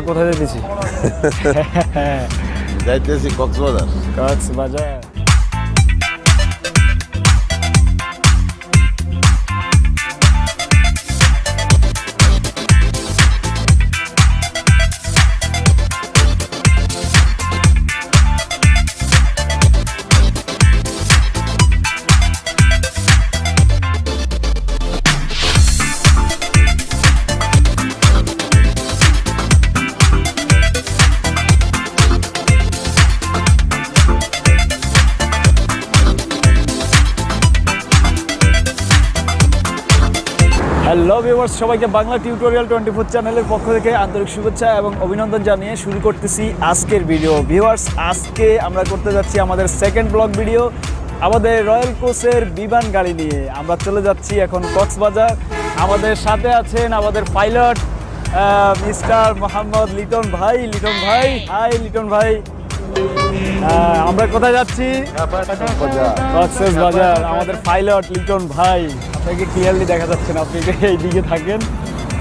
কোথায় যেতেছি? যাইতেছি কক্সবাজার। কক্সবাজার। হ্যালো ভিউয়ার্স, সবাইকে বাংলা টিউটোরিয়াল 24 চ্যানেলের পক্ষ থেকে আন্তরিক শুভেচ্ছা এবং অভিনন্দন জানিয়ে শুরু করতেছি আজকের ভিডিও। ভিউয়ার্স, আজকে আমরা করতে যাচ্ছি আমাদের সেকেন্ড ব্লগ ভিডিও আমাদের রয়্যাল কোচের বিমান গাড়ি নিয়ে। আমরা চলে যাচ্ছি এখন কক্সবাজার। আমাদের সাথে আছেন আমাদের পাইলট মিস্টার মোহাম্মদ লিটন ভাই। লিটন ভাই, হাই লিটন ভাই। আমরা কোথায় যাচ্ছি? কক্সবাজার। আমাদের পাইলট লিটন ভাই, আপনাকে ক্লিয়ারলি দেখা যাচ্ছে না, আপনি এইদিকে থাকেন।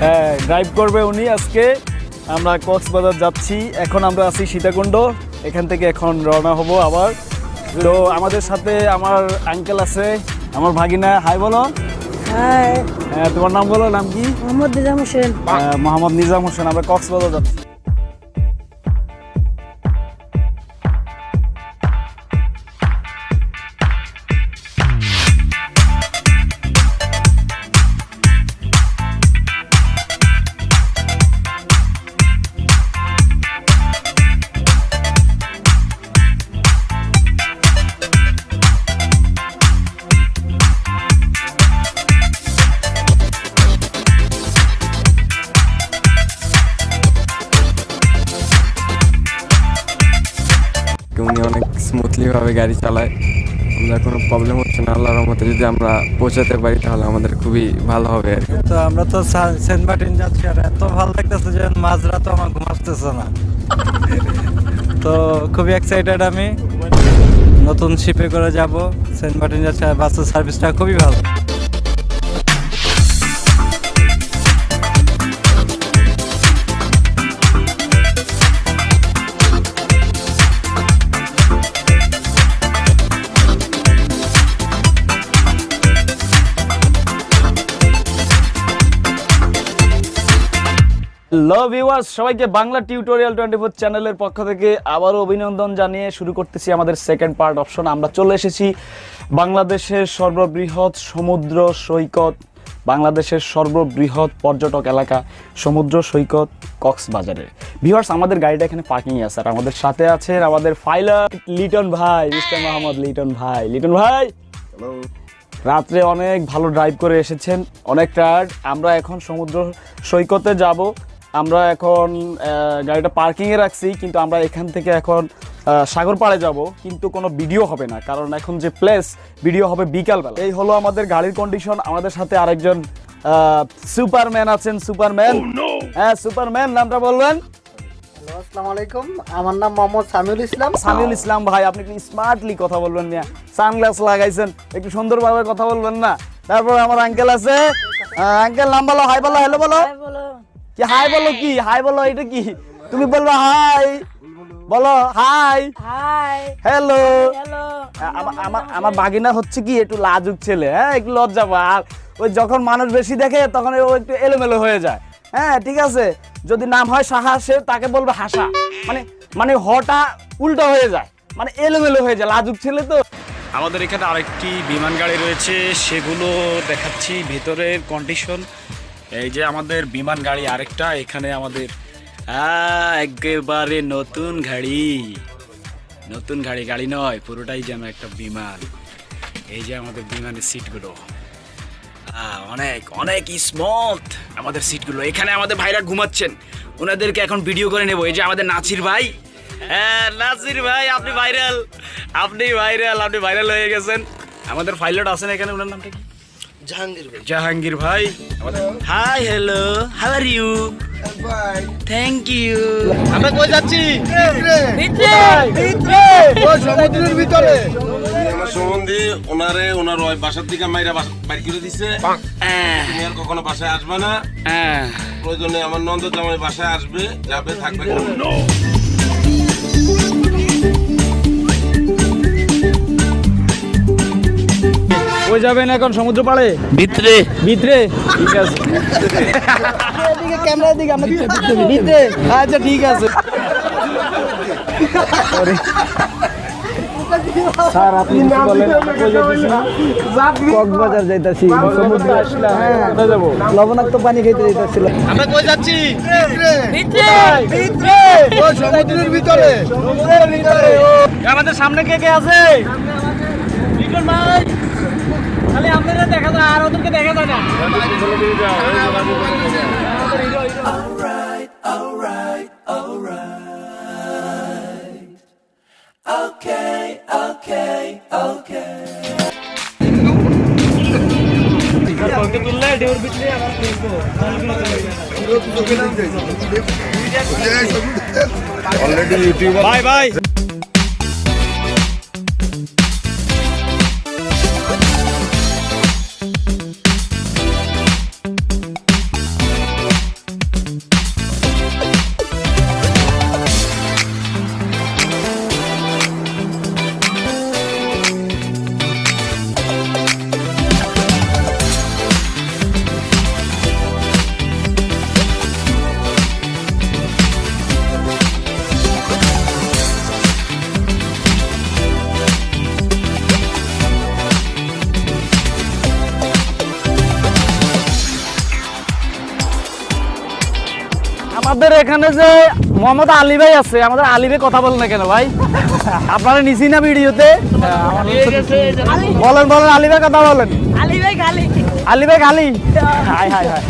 হ্যাঁ, ড্রাইভ করবে উনি আজকে। আমরা কক্সবাজার যাচ্ছি। এখন আমরা আছি সীতাকুণ্ড, এখান থেকে এখন রওনা হব আবার। তো আমাদের সাথে আমার আঙ্কেল আছে, আমার ভাগিনা। হাই বলো। হাই। হ্যাঁ, তোমার নাম বলো, নাম কি? মোহাম্মদ নিজাম হোসেন। মোহাম্মদ নিজাম হোসেন। আমরা কক্সবাজার যাচ্ছি। উনি অনেক স্মুথলি ভাবে গাড়ি চালায়, আমরা কোনো প্রবলেম হচ্ছে না। আল্লাহর রহমতে যদি আমরা পৌঁছাতে পারি তাহলে আমাদের খুবই ভালো হবে আর কি। তো আমরা তো সেন্ট মার্টিন যাচ্ছি, আর এত ভালো লাগতেছে যে মাঝরাতে আমার ঘুম আসতেছে না। তো খুবই এক্সাইটেড আমি, নতুন শিপে করে যাব সেন্ট মার্টিন যাচ্ছি, আর বাসের সার্ভিসটা খুবই ভালো। হ্যালো ভিউয়ার্স, সবাইকে বাংলা টিউটোরিয়াল 24 চ্যানেলের পক্ষ থেকে আবারও অভিনন্দন জানিয়ে শুরু করতেছি আমাদের সেকেন্ড পার্ট অপশন। আমরা চলে এসেছি বাংলাদেশের সর্ববৃহৎ সমুদ্র সৈকত, বাংলাদেশের সর্ববৃহৎ পর্যটক এলাকা সমুদ্র সৈকত কক্সবাজারে। ভিউয়ার্স, আমাদের গাড়িটা এখানে পার্কিং আছে, আর আমাদের সাথে আছেন আমাদের পাইলট লিটন ভাই, মিস্টার মোহাম্মদ লিটন ভাই। লিটন ভাই, হ্যালো। রাত্রে অনেক ভালো ড্রাইভ করে এসেছেন, অনেক টায়ার্ড। আমরা এখন সমুদ্র সৈকতে যাব। আমরা এখন গাড়িটা পার্কিংয়ে রাখছি, কিন্তু আমরা এখান থেকে এখন সাগর পাড়ে যাব, কিন্তু কোনো ভিডিও হবে না, কারণ এখন যে প্লেস ভিডিও হবে বিকালবেলা। এই হলো আমাদের গাড়ির কন্ডিশন। আমাদের সাথে আরেকজন সুপারম্যান আছেন। সুপারম্যান, হ্যাঁ সুপারম্যান, নামটা বলবেন? আসসালামু আলাইকুম, আমার নাম মোহাম্মদ সামিউল ইসলাম। সামিউল ইসলাম ভাই, আপনি একটু স্মার্টলি কথা বলবেন না, সানগ্লাস লাগাইছেন, একটু সুন্দরভাবে কথা বলবেন না। তারপর আমার আঙ্কেল আছে, আঙ্কেল নাম বলো, হাই বলো, হ্যালো বলো। কি হাই বলো? কি হাই বলো? এটা কি তুমি বলবো? হাই বলো, হাই হাই, হ্যালো। হ্যালো। আমার বাগিনা হচ্ছে কি একটু লাজুক ছেলে, হ্যাঁ একটু লজ্জা পায়, আর ওই যখন মানুষ বেশি দেখে তখন ও একটু এলোমেলো হয়ে যায়। হ্যাঁ ঠিক আছে, যদি নাম হয় সাহা, সে তাকে বলবে হাসা, মানে হটা উল্টো হয়ে যায়, মানে এলোমেলো হয়ে যায়, লাজুক ছেলে তো। আমাদের এখানে আরেকটি বিমান গাড়ি রয়েছে, সেগুলো দেখাচ্ছি ভিতরের কন্ডিশন। এই যে আমাদের বিমান গাড়ি আরেকটা, এখানে আমাদের একেবারে নতুন গাড়ি, নতুন গাড়ি, গাড়ি নয় পুরোটাই যেন একটা বিমান। এই যে আমাদের বিমানের সিটগুলো অনেক অনেক স্মুথ আমাদের সিটগুলো। এখানে আমাদের ভাইরা ঘুমাচ্ছেন, ওনাদেরকে এখন ভিডিও করে নেব। এই যে আমাদের নাসির ভাই, হ্যাঁ নাসির ভাই, আপনি ভাইরাল, আপনি ভাইরাল হয়ে গেছেন। আমাদের পাইলট আছেন এখানে, ওনার নামটা কি? জাহাঙ্গীর ভাই। জাহাঙ্গীর ভাই। Hi, hello, how are you? Bye. Thank you. আমরা কই যাচ্ছি? ভিতরে ওই সমুদ্রের ভিতরে। আমার সম্বন্ধে ওনারে ওনার ওই বাসার থেকে মাইরা বাইর করে দিছে। তুমি আর কখনো বাসায় আসবে না। প্রয়োজনে আমার নন্দ জামাই বাসায় আসবে, যাবে, থাকবে। ওই যাবেন এখন সমুদ্র পাড়ে ভিতরে ভিতরে ঠিক আছে এদিকে ক্যামেরার দিকে আমরা ভিতরে আচ্ছা ঠিক আছে স্যার আপনি কি বলেন কক্সবাজার যাইতাছি সমুদ্রে আসলাম কোথায় যাব লবণাক্ত পানি খেতে যাইতাছিলাম আমরা কই যাচ্ছি ভিতরে ভিতরে ও সমুদ্রের ভিতরে সমুদ্রের ভিতরে আমাদের সামনে কে কে আছে বিজন ভাই খালি আপনারা দেখা যায় আর ওদেরকে দেখা যায় না অলরেডি ইউটিউবার বাই বাই আমাদের এখানে যে মোহাম্মদ আলী ভাই আছে, আমাদের আলী ভাই কথা বলেন না কেন ভাই? আপনারা নিছি না ভিডিওতে? বলেন বলেন আলী ভাই কথা বলেন। আলী ভাই খালি, আলী ভাই খালি। হাই হাই হাই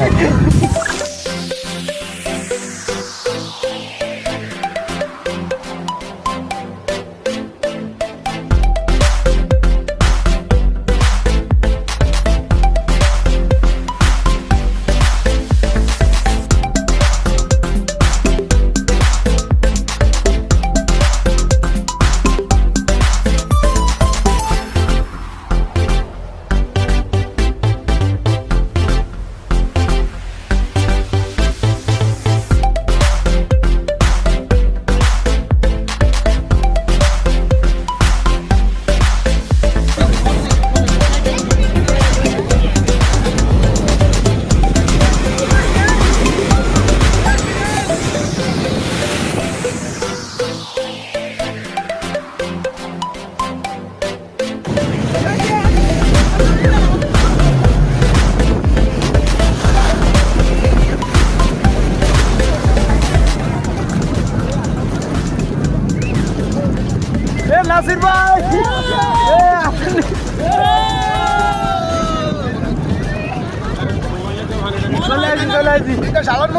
নাসির ভাই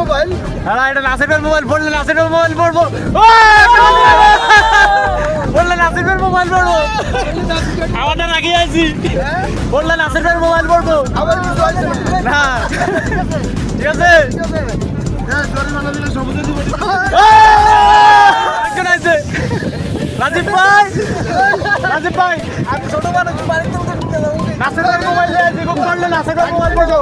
মোবাইল, হ্যাঁ এটা নাসিরের মোবাইল। পড়লে নাসিরের মোবাইল পড়বো, বললে নাসিরের মোবাইল পড়বো, আমাদের আগে আছি। বললে নাসিরের মোবাইল পড়বো না, ঠিক আছে। রাজীব ভাই, রাজীব ভাই আমি ছোট মানুষ, নাসিরের মোবাইল পড়লে নাসিরের মোবাইল পড়বো।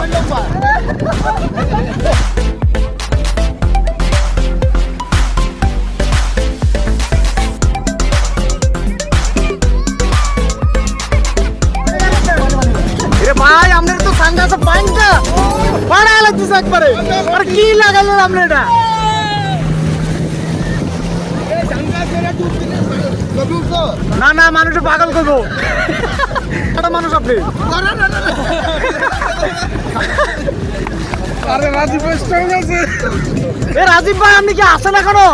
ভাই আপনার তো সাংঘাতে পাইনটা পাড়া লাগতেছে একবারে, আর কি লাগালেন আপনি এটা? না না মানুষ পাগল করবো, একটা মানুষ আপনি। আরে রাজীব ভাই স্ট্রং আছে। এ রাজীব ভাই আপনি কি আসেন এখনো?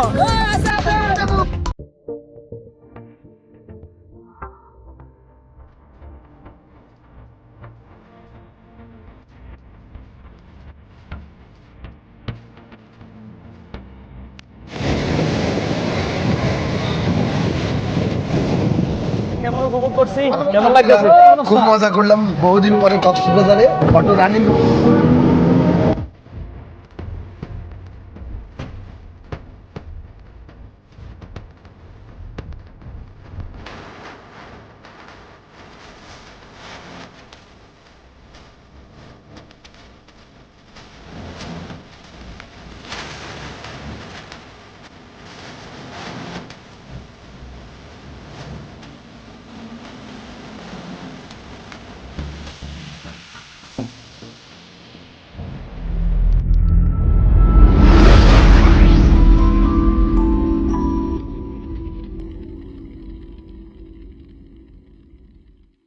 কেমন উপভোগ করছি, কেমন লাগতেছে? খুব মজা করলাম বহুদিন পরে কক্সবাজারে। Photo running